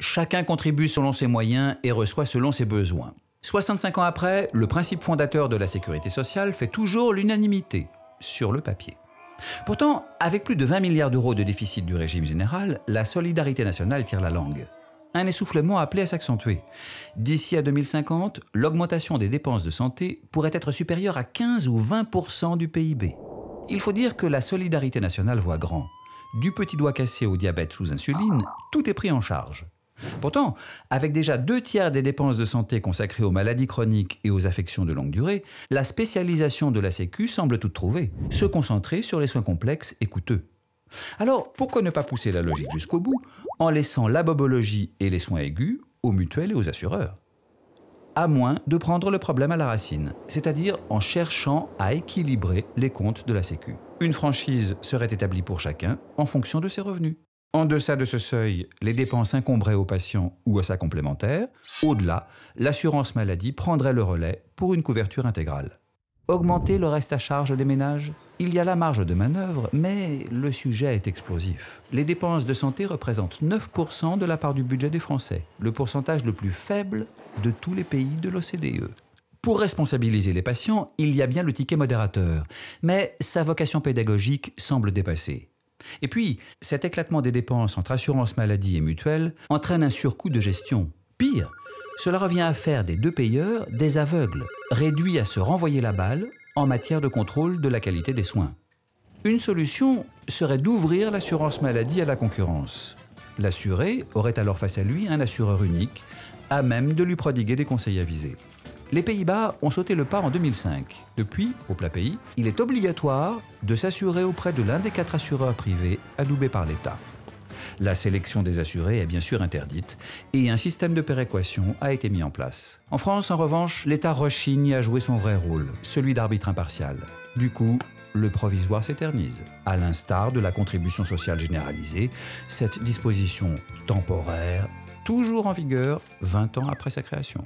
chacun contribue selon ses moyens et reçoit selon ses besoins. 65 ans après, le principe fondateur de la sécurité sociale fait toujours l'unanimité, sur le papier. Pourtant, avec plus de 20 milliards d'euros de déficit du régime général, la solidarité nationale tire la langue. Un essoufflement appelé à s'accentuer. D'ici à 2050, l'augmentation des dépenses de santé pourrait être supérieure à 15 ou 20% du PIB. Il faut dire que la solidarité nationale voit grand. Du petit doigt cassé au diabète sous insuline, tout est pris en charge. Pourtant, avec déjà 2/3 des dépenses de santé consacrées aux maladies chroniques et aux affections de longue durée, la spécialisation de la Sécu semble toute trouvée, se concentrer sur les soins complexes et coûteux. Alors, pourquoi ne pas pousser la logique jusqu'au bout en laissant la bobologie et les soins aigus aux mutuelles et aux assureurs? À moins de prendre le problème à la racine, c'est-à-dire en cherchant à équilibrer les comptes de la Sécu. Une franchise serait établie pour chacun en fonction de ses revenus. En deçà de ce seuil, les dépenses incomberaient au patient ou à sa complémentaire. Au-delà, l'assurance maladie prendrait le relais pour une couverture intégrale. Augmenter le reste à charge des ménages? Il y a la marge de manœuvre, mais le sujet est explosif. Les dépenses de santé représentent 9% de la part du budget des Français, le pourcentage le plus faible de tous les pays de l'OCDE. Pour responsabiliser les patients, il y a bien le ticket modérateur, mais sa vocation pédagogique semble dépassée. Et puis, cet éclatement des dépenses entre assurance maladie et mutuelle entraîne un surcoût de gestion. Pire, cela revient à faire des deux payeurs des aveugles, réduits à se renvoyer la balle en matière de contrôle de la qualité des soins. Une solution serait d'ouvrir l'assurance maladie à la concurrence. L'assuré aurait alors face à lui un assureur unique, à même de lui prodiguer des conseils avisés. Les Pays-Bas ont sauté le pas en 2005. Depuis, au plat pays, il est obligatoire de s'assurer auprès de l'un des 4 assureurs privés adoubés par l'État. La sélection des assurés est bien sûr interdite et un système de péréquation a été mis en place. En France, en revanche, l'État rechigne à jouer son vrai rôle, celui d'arbitre impartial. Du coup, le provisoire s'éternise. À l'instar de la contribution sociale généralisée, cette disposition temporaire, toujours en vigueur 20 ans après sa création.